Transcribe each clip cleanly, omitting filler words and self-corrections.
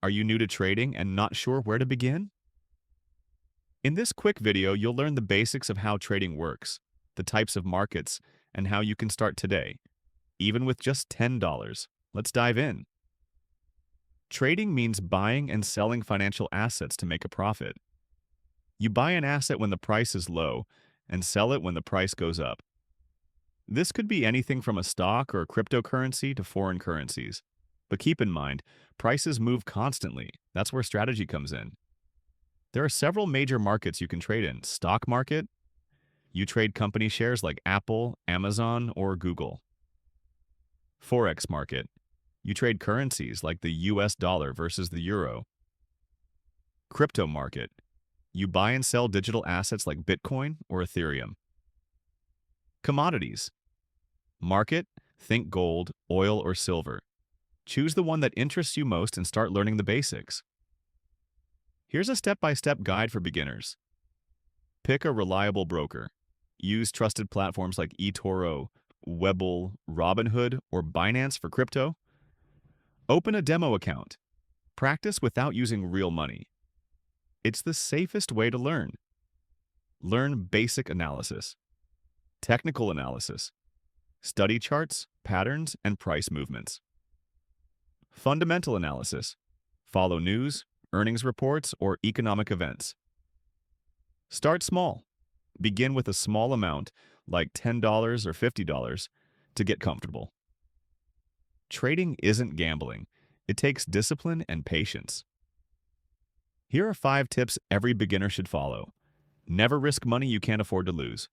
Are you new to trading and not sure where to begin? In this quick video, you'll learn the basics of how trading works, the types of markets, and how you can start today, even with just $10. Let's dive in. Trading means buying and selling financial assets to make a profit. You buy an asset when the price is low and sell it when the price goes up. This could be anything from a stock or cryptocurrency to foreign currencies. But keep in mind, prices move constantly. That's where strategy comes in. There are several major markets you can trade in. Stock market, you trade company shares like Apple, Amazon, or Google. Forex market, you trade currencies like the US dollar versus the euro. Crypto market, you buy and sell digital assets like Bitcoin or Ethereum. Commodities market, think gold, oil, or silver. Choose the one that interests you most and start learning the basics. Here's a step-by-step guide for beginners. Pick a reliable broker. Use trusted platforms like eToro, Webull, Robinhood, or Binance for crypto. Open a demo account. Practice without using real money. It's the safest way to learn. Learn basic analysis, technical analysis, study charts, patterns, and price movements. Fundamental analysis. Follow news, earnings reports, or economic events. Start small. Begin with a small amount, like $10 or $50, to get comfortable. Trading isn't gambling. It takes discipline and patience. Here are 5 tips every beginner should follow. Never risk money you can't afford to lose.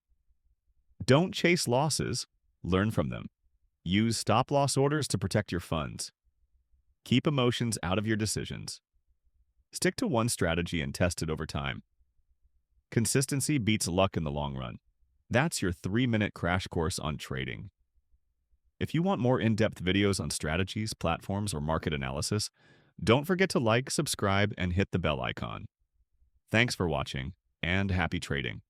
Don't chase losses. Learn from them. Use stop-loss orders to protect your funds. Keep emotions out of your decisions. Stick to one strategy and test it over time. Consistency beats luck in the long run. That's your 3-minute crash course on trading. If you want more in-depth videos on strategies, platforms, or market analysis, don't forget to like, subscribe, and hit the bell icon. Thanks for watching, and happy trading.